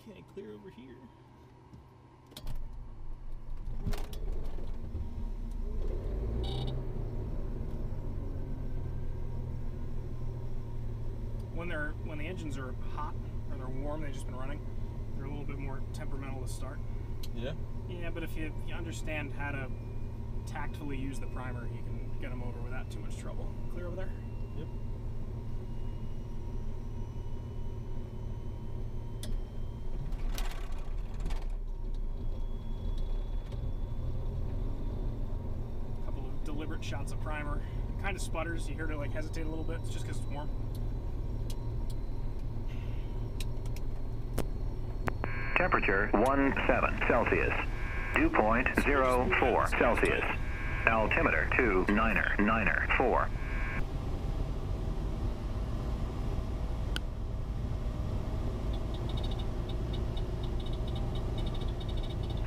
Okay, clear over here. When the engines are hot or they're warm, they've just been running, they're a little bit more temperamental to start. Yeah? Yeah, but if you understand how to tactfully use the primer, you can get them over without too much trouble. Clear over there? Yep. Couple of deliberate shots of primer. It kind of sputters. You hear it like hesitate a little bit. It's just because it's warm. Temperature 17 Celsius. Dew point 04 Celsius. Altimeter 2994.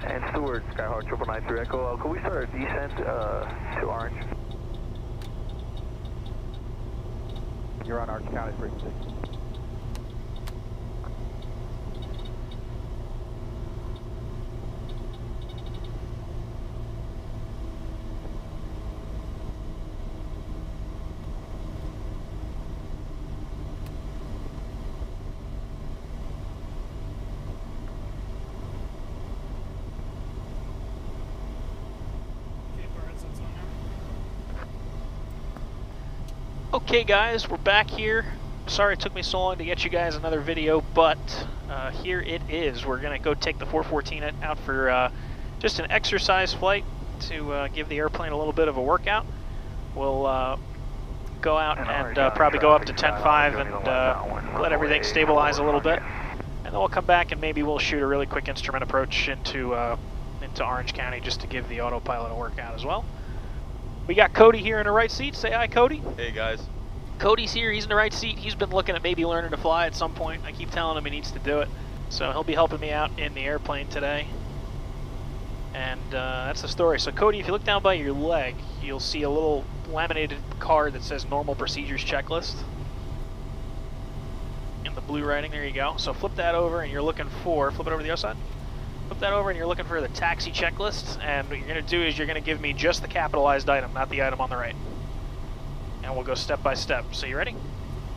And Stewart, Skyhawk 993 Echo. Can we start our descent to Orange? You're on Orange County frequency. Okay guys, we're back here. Sorry it took me so long to get you guys another video, but here it is. We're going to go take the 414 out for just an exercise flight to give the airplane a little bit of a workout. We'll go out and probably go up to 10.5 and let everything stabilize a little bit. And then we'll come back and maybe we'll shoot a really quick instrument approach into Orange County just to give the autopilot a workout as well. We got Cody here in the right seat. Say hi, Cody. Hey, guys. Cody's here. He's in the right seat. He's been looking at maybe learning to fly at some point. I keep telling him he needs to do it. So he'll be helping me out in the airplane today. And that's the story. So Cody, if you look down by your leg, you'll see a little laminated card that says Normal Procedures Checklist. In the blue writing, there you go. So flip that over and you're looking for, flip it over to the other side. Flip that over and you're looking for the taxi checklist, and what you're going to do is you're going to give me just the capitalized item, not the item on the right. And we'll go step by step. So you ready?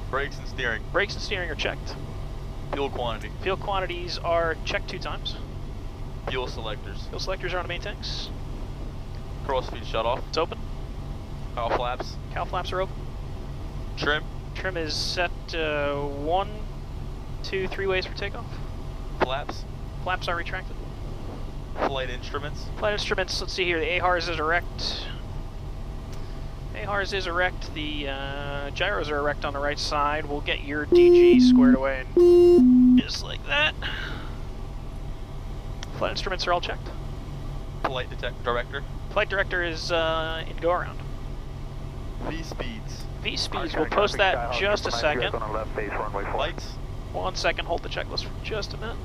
Brakes and steering. Brakes and steering are checked. Fuel quantity. Fuel quantities are checked 2 times. Fuel selectors. Fuel selectors are on the main tanks. Crossfeed shutoff. It's open. Cowl flaps. Cowl flaps are open. Trim. Trim is set 1, 2, 3 ways for takeoff. Flaps. Flaps are retracted. Flight instruments. Flight instruments, let's see here, the AHRS is erect. AHRS is erect, the gyros are erect on the right side. We'll get your DG squared away and just like that. Flight instruments are all checked. Flight director. Flight director is in go around. V-speeds. V-speeds, we'll post that in just a second. Lights. 1 second, hold the checklist for just a minute.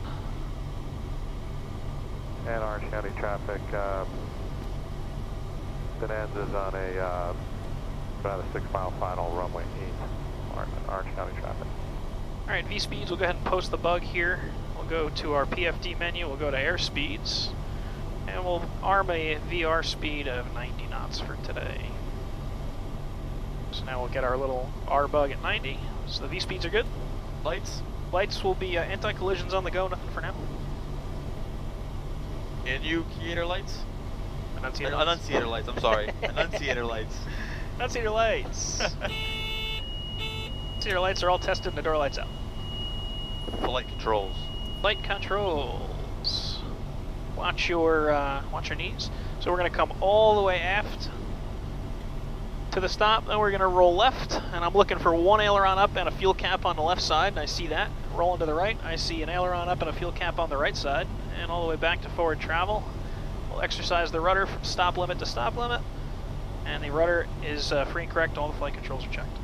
And Orange County traffic, Bonanza is on about a 6-mile final runway 8, Orange County traffic. Alright, V-speeds, we'll go ahead and post the bug here. We'll go to our PFD menu, we'll go to airspeeds, and we'll arm a VR speed of 90 knots for today. So now we'll get our little R bug at 90, so the V-speeds are good. Lights. Lights will be anti-collisions on the go, nothing for now. Annunciator lights? Annunciator lights, I'm sorry. Annunciator lights. Annunciator lights. Annunciator lights are all tested and the door lights out. Flight controls. Flight controls. Watch your knees. So we're going to come all the way aft to the stop, then we're going to roll left, and I'm looking for 1 aileron up and a fuel cap on the left side, and I see that. Rolling to the right, I see an aileron up and a fuel cap on the right side, and all the way back to forward travel. We'll exercise the rudder from stop limit to stop limit, and the rudder is free and correct. All the flight controls are checked.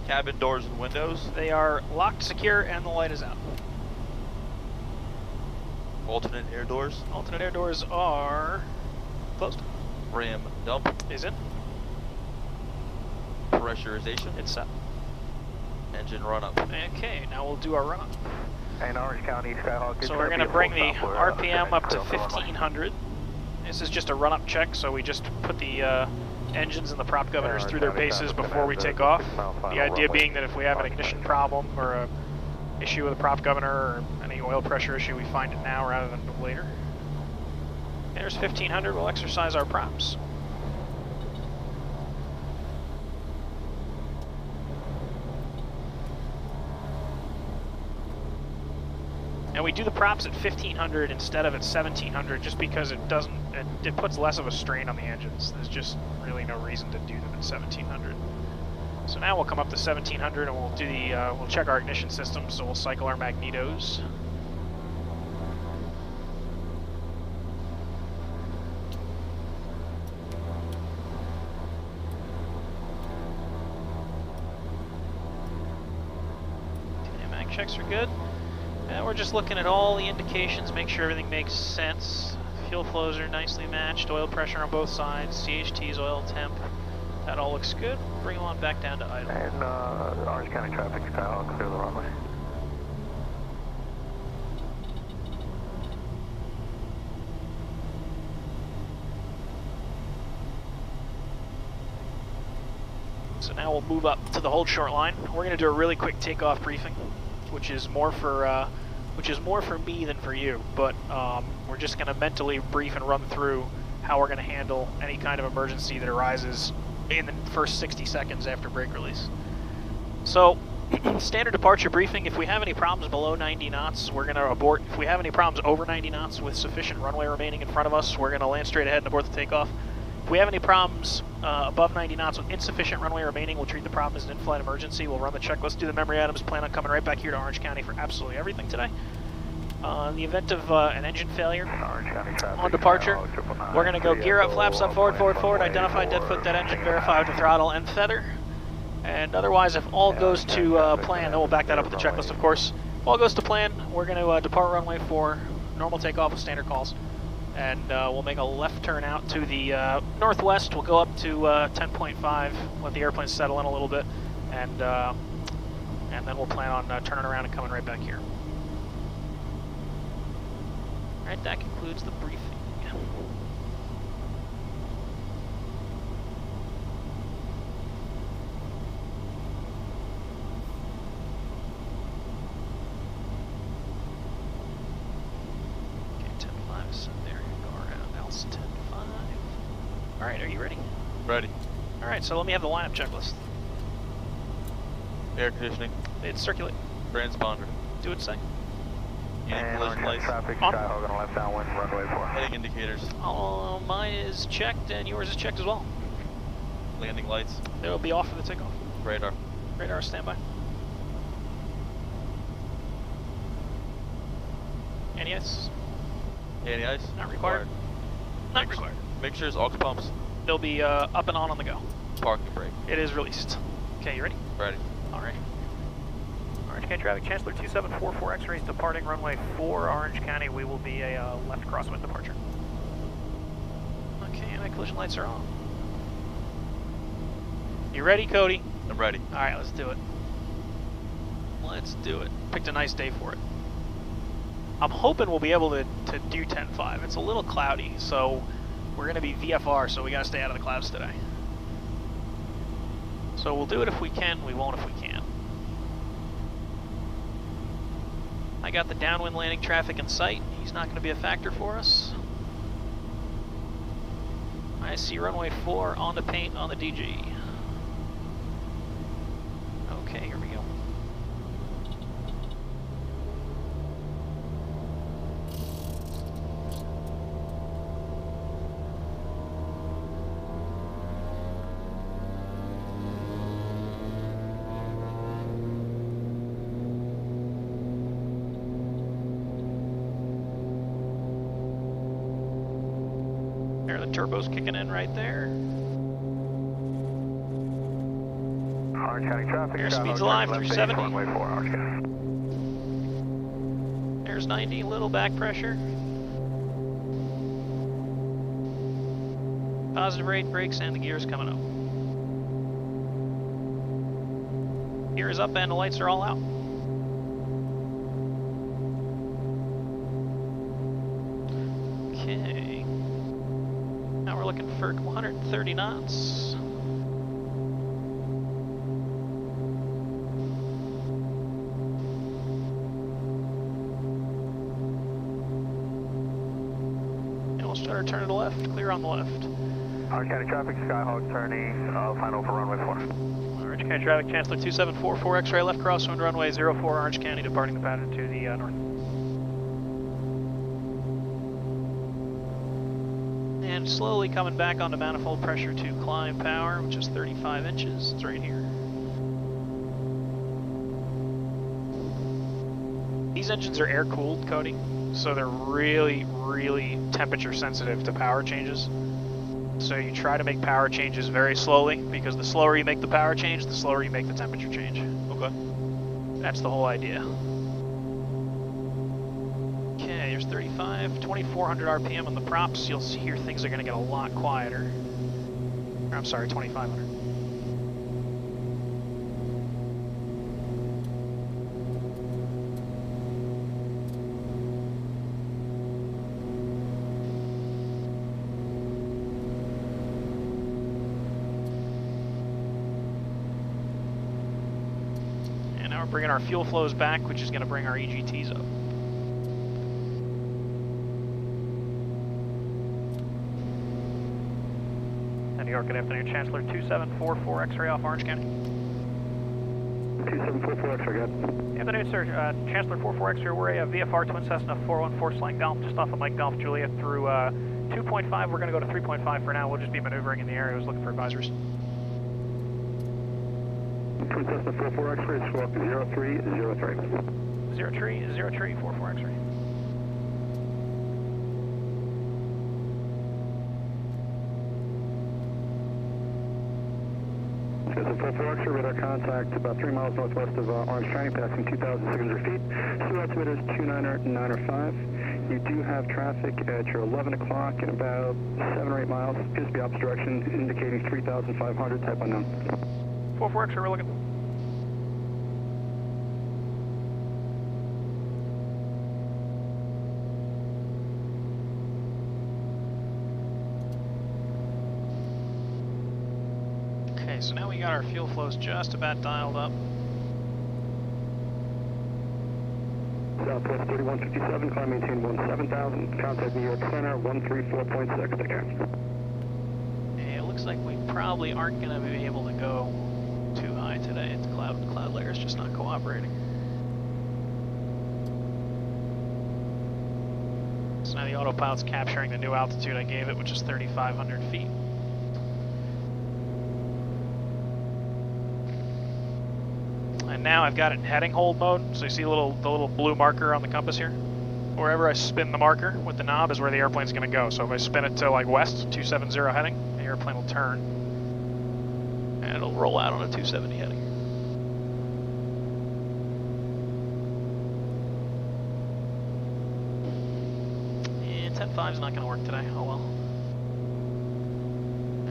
Cabin doors and windows. They are locked, secure, and the light is out. Alternate air doors. Alternate air doors are closed. Ram dump. Is in. Pressurization. It's set. Engine run up. Okay, now we'll do our run up. And Orange County Skyhawk is So we're going to bring the RPM up to 1500. This is just a run-up check, so we just put the engines and the prop governors through their paces before we take off. The idea being that if we have an ignition problem or a issue with the prop governor or any oil pressure issue, we find it now rather than later. There's 1500, we'll exercise our props. And we do the props at 1500 instead of at 1700 just because it puts less of a strain on the engines. There's just really no reason to do them at 1700. So now we'll come up to 1700 and we'll do we'll check our ignition system, so we'll cycle our magnetos. Okay, mag checks are good. And we're just looking at all the indications, make sure everything makes sense. Fuel flows are nicely matched, oil pressure on both sides, CHT's oil temp. That all looks good. Bring them on back down to idle. And Orange County traffic, Skyhawk, clear the runway. So now we'll move up to the hold short line. We're going to do a really quick takeoff briefing, which is more for me than for you. But we're just going to mentally brief and run through how we're going to handle any kind of emergency that arises in the first 60 seconds after brake release. So, standard departure briefing. If we have any problems below 90 knots, we're going to abort. If we have any problems over 90 knots with sufficient runway remaining in front of us, we're going to land straight ahead and abort the takeoff. If we have any problems above 90 knots with insufficient runway remaining, we'll treat the problem as an in-flight emergency. We'll run the checklist, do the memory items, plan on coming right back here to Orange County for absolutely everything today. In the event of an engine failure on departure, we're going to go gear up, flaps up, forward, forward, forward, identify dead foot, dead engine, verify with the throttle and feather. And otherwise, if all goes to plan, then we'll back that up with the checklist, of course. If all goes to plan, we're going to depart runway 4, normal takeoff with standard calls. And we'll make a left turn out to the northwest. We'll go up to 10.5, let the airplane settle in a little bit, and then we'll plan on turning around and coming right back here. Alright, that concludes the briefing. Okay, 10.5 is set there. Go around else 10.5. Alright, are you ready? Ready. Alright, so let me have the lineup checklist. Air conditioning. It's circulate. Transponder. Do it say. And collision lights. Traffic, On. Skyhawk on left downwind, runway 4. Heading indicators. Mine is checked and yours is checked as well. Landing lights. They'll be off for the takeoff. Radar. Radar standby. Any ice? Anti ice. Not required. Not Make- required. Mixtures, aux pumps, They'll be up and on the go. parking brake. It is released. Okay, you ready? Ready. Alright. Orange County traffic, Chancellor 2744 X-rays departing runway 4, Orange County. We will be a left crosswind departure. Okay, anti-collision lights are on. You ready, Cody? I'm ready. Alright, let's do it. Let's do it. Picked a nice day for it. I'm hoping we'll be able to do 10.5. It's a little cloudy, so we're going to be VFR, so we got to stay out of the clouds today. So we'll do it if we can, we won't if we can't. I got the downwind landing traffic in sight. He's not going to be a factor for us. I see runway 4 on the paint on the DG. Okay, here we go. There, the turbo's kicking in right there. Orange County traffic, Airspeed's Skyhawk, live, left base, 370. runway 4, Orange County. There's 90, little back pressure. Positive rate, brakes, and the gear's coming up. Gear is up and the lights are all out. Okay. Now we're looking for 130 knots. And we'll start our turn to the left, clear on the left. Orange County traffic, Skyhawk turning, final for runway 4. Orange County traffic, Chancellor 2744, X-ray left crosswind runway 04, Orange County departing the pattern to the north. And slowly coming back onto manifold pressure to climb power, which is 35 inches. It's right here. These engines are air-cooled, Cody, so they're really, really temperature sensitive to power changes. So you try to make power changes very slowly, because the slower you make the power change, the slower you make the temperature change. Okay. That's the whole idea. Okay, there's 35, 2400 RPM on the props. You'll see here things are going to get a lot quieter. Or, I'm sorry, 2500. And now we're bringing our fuel flows back, which is going to bring our EGTs up. New York, good afternoon. Chancellor 2744, X-ray off Orange County. 2744 X-ray, good. Afternoon, sir. Chancellor 44 X-ray, we're a VFR Twin Cessna 414 Slang Golf, just off of Mike Golf Juliet through 2.5. We're going to go to 3.5 for now. We'll just be maneuvering in the area. I was looking for advisories. Twin Cessna 44 X-ray, swap 0303. 03 44 X-ray. Cessna 44 X-ray, radar contact about 3 miles northwest of Orange County, passing 2,600 feet. Sea altimeter is 29905. You do have traffic at your 11 o'clock in about 7 or 8 miles. Appears to be opposite direction, indicating 3,500, type unknown. 44 X-ray, we're looking. Okay, so now we got our fuel flows just about dialed up. Southwest 3157, climb maintain 17,000. Contact New York Center 134.6. Take care. Yeah, it looks like we probably aren't going to be able to go too high today. The cloud layer is just not cooperating. So now the autopilot's capturing the new altitude I gave it, which is 3,500 feet. And now I've got it in heading hold mode, so you see the little blue marker on the compass here? Wherever I spin the marker with the knob is where the airplane's going to go. So if I spin it to like west, 270 heading, the airplane will turn. And it'll roll out on a 270 heading. And 10.5 is not going to work today, oh well.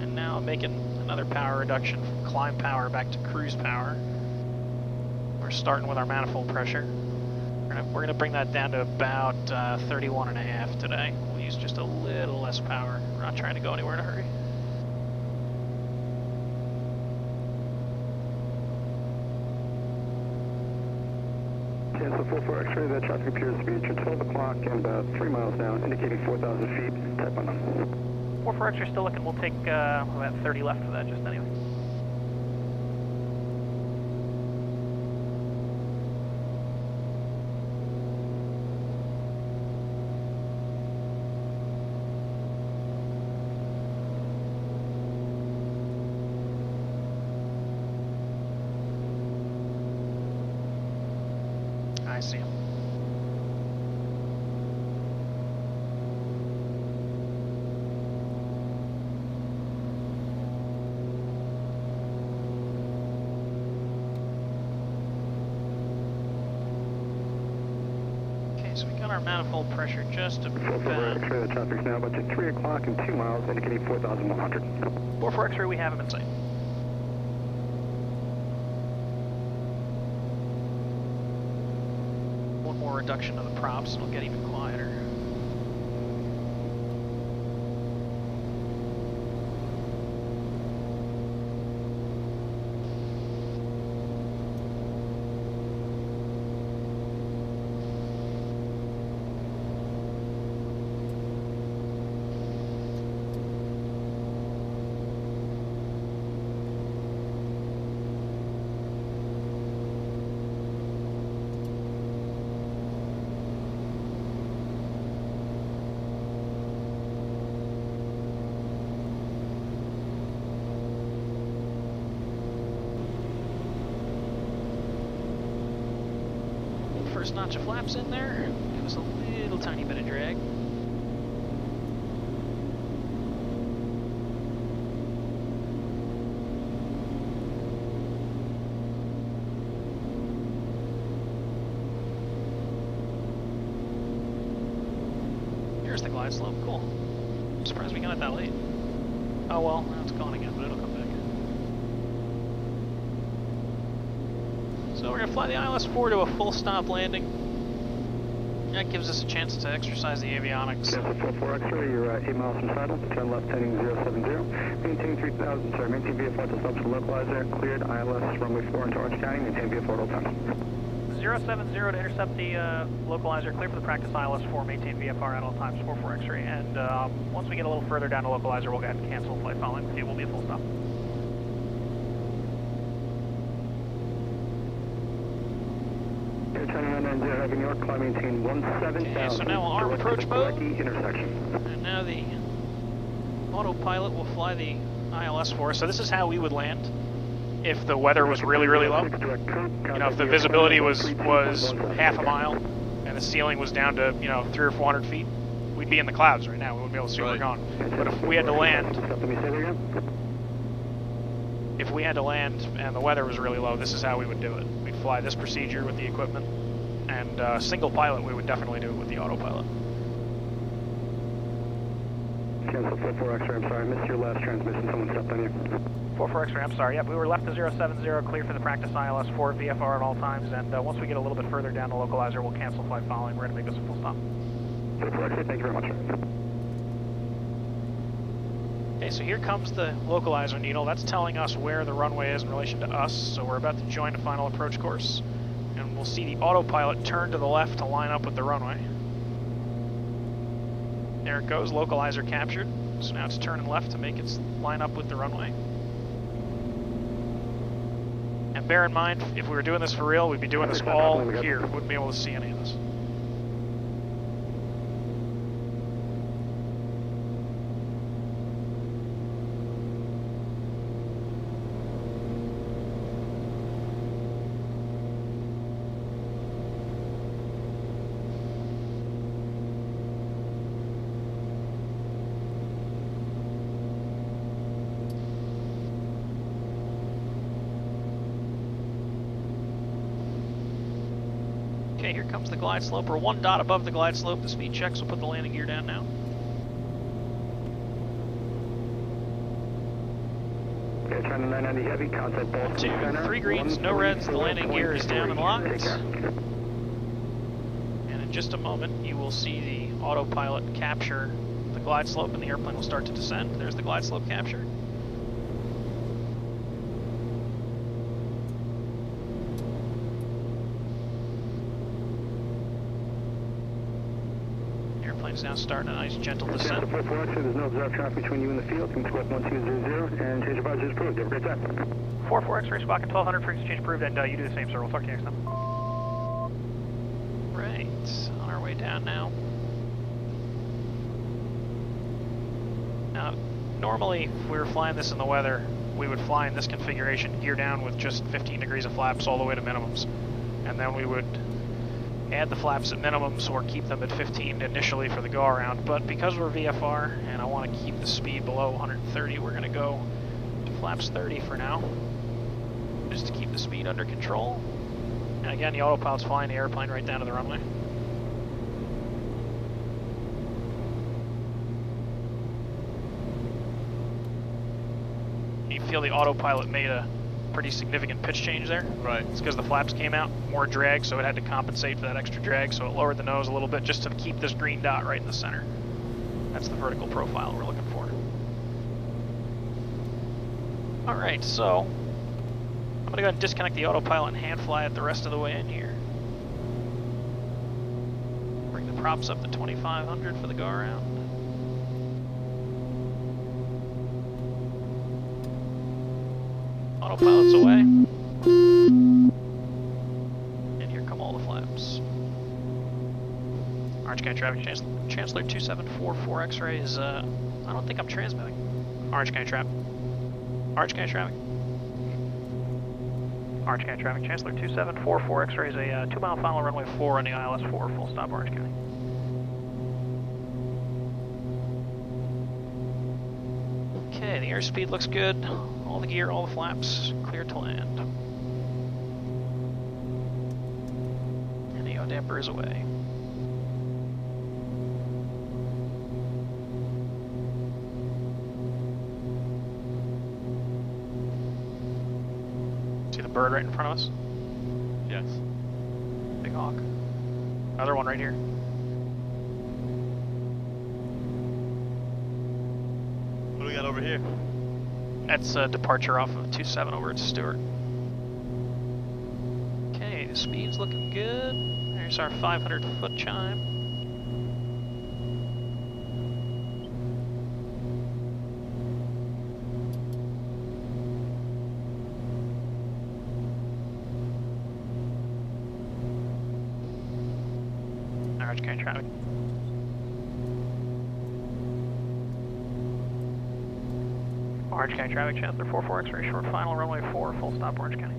And now I'm making another power reduction from climb power back to cruise power. We're starting with our manifold pressure. We're gonna bring that down to about 31.5 today. We'll use just a little less power. We're not trying to go anywhere in a hurry. Cancel 44 X-ray, that traffic appears to be at your 12 o'clock and about 3 miles down, indicating 4,000 feet, type unknown. 44 X-ray still looking, we'll take about 30 left for that just anyway. I see him. Okay, so we got our manifold pressure just about. 44 X-ray, the traffic's now about to 3 o'clock and 2 miles, indicating 4,100. 44 X-ray, we have him in sight. One more reduction of the props and we'll get even quieter. first notch of flaps in there. Give us a little tiny bit of drag. Here's the glide slope, cool. I'm surprised we got it that late. Oh well, now it's gone again, but it'll come back. So we're going to fly the ILS-4 to a full stop landing. That gives us a chance to exercise the avionics. Cessna 44 X-ray, you're 8 miles from Seattle, turn left heading 070. Maintain 3000, sorry, maintain VFR to subs localizer, cleared ILS runway 4 into Orange County, maintain VFR at all times. 070 to intercept the localizer, clear for the practice ILS-4, maintain VFR at all times, 44 X-ray, and once we get a little further down to localizer, we'll go ahead and cancel flight following. It will be a full stop. Turning on and having York, climb maintain 17,000. Okay, so now arm approach mode. Intersection. And now the autopilot will fly the ILS-4. So this is how we would land if the weather was really, really low. You know, if the visibility was half a mile and the ceiling was down to, 300 or 400 feet, we'd be in the clouds right now. We wouldn't be able to see where we're going. But if we had to land, and the weather was really low, this is how we would do it. We'd fly this procedure with the equipment, and single pilot, we would definitely do it with the autopilot. Cancel 44 X-ray, I'm sorry, I missed your last transmission, someone stepped on you. 44 X-ray, I'm sorry, yep, we were left to 070, clear for the practice ILS-4, VFR at all times, and once we get a little bit further down the localizer, we'll cancel flight following. We're going to make this a full stop. 44 X-ray, thank you very much. Okay, so here comes the localizer needle. That's telling us where the runway is in relation to us, so we're about to join the final approach course, and we'll see the autopilot turn to the left to line up with the runway. There it goes, localizer captured. So now it's turning left to make its line up with the runway. And bear in mind, if we were doing this for real, we'd be doing this all here. We wouldn't be able to see any of this. Okay, here comes the glide slope. We're one dot above the glide slope. The speed checks will put the landing gear down now. Okay, trying to 990 heavy, contact ball. 1, 2, 3 greens, no reds. The landing gear is down and locked. And in just a moment, you will see the autopilot capture the glide slope, and the airplane will start to descend. There's the glide slope capture. Airplane's now starting a nice gentle descent. 44 X-ray, there's no observed traffic between you and the field. You can select 1200 and change advisors approved. Have a great time. 44 X-ray, Spock at 1200, frequency change approved, and you do the same, sir. We'll talk to you next time. Right, on our way down now. Now, normally, if we were flying this in the weather, we would fly in this configuration, gear down with just 15 degrees of flaps all the way to minimums. And then we would add the flaps at minimums or keep them at 15 initially for the go-around. But because we're VFR, and I want to keep the speed below 130, we're going to go to flaps 30 for now, just to keep the speed under control. And again, the autopilot's flying the airplane right down to the runway. You feel the autopilot made a pretty significant pitch change there. Right. It's because the flaps came out, more drag, so it had to compensate for that extra drag, so it lowered the nose a little bit just to keep this green dot right in the center. That's the vertical profile we're looking for. Alright, so I'm going to go ahead and disconnect the autopilot and hand fly it the rest of the way in here. Bring the props up to 2500 for the go around. Autopilot's away. And here come all the flaps. Orange County Traffic Chancellor 2744 X-ray is, I don't think I'm transmitting. Orange County Traffic. Orange County Traffic. Orange County traffic, Chancellor 2744 X-rays, a 2 mile final runway 4 running ILS 4, full stop Orange County. Okay, the airspeed looks good. All the gear, all the flaps, clear to land. And the yaw damper is away. See the bird right in front of us? Yes. Big hawk. Another one right here. What do we got over here? That's a departure off of 27 over at Stewart. Okay, the speed's looking good. There's our 500 foot chime. Orange County traffic. Orange County traffic, Chancellor 44 X-ray, short final, runway 4, full stop Orange County.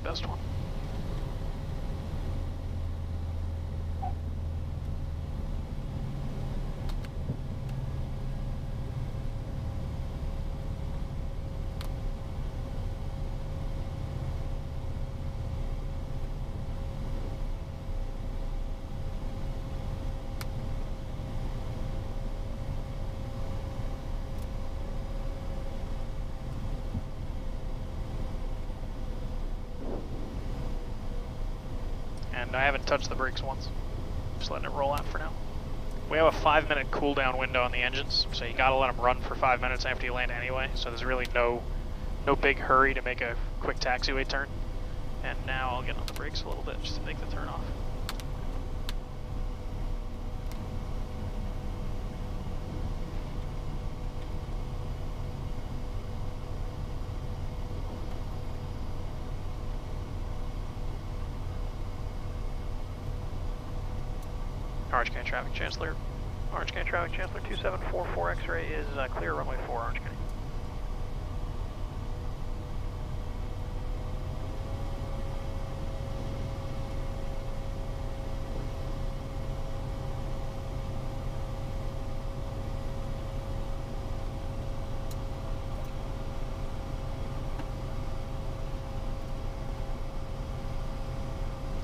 Best one. And I haven't touched the brakes once. Just letting it roll out for now. We have a 5-minute cooldown window on the engines, so you gotta let them run for 5 minutes after you land anyway. So there's really no big hurry to make a quick taxiway turn. And now I'll get on the brakes a little bit just to make the turn off. Orange County traffic, Chancellor. Orange County traffic, Chancellor 2744 X-ray is clear, runway 4, Orange County.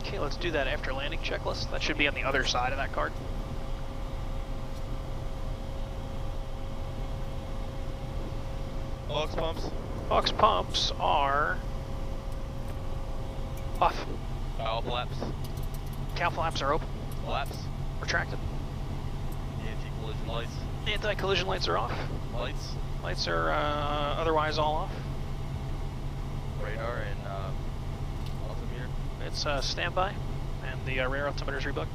Okay, let's do that after landing checklist. That should be on the other side of that card. Aux pumps. Aux pumps are off. All flaps. Cow flaps are open. Flaps. Retracted. Anti-collision lights. Anti-collision lights are off. Lights. Lights are otherwise all off. Radar and altimeter. It's standby, and the rear altimeter is rebugged.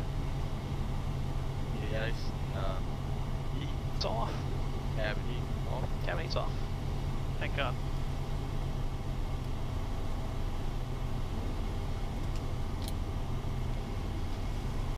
Avionics. Heat. It's all off. Cabin heat. Off. Cabin heat's off. Thank God.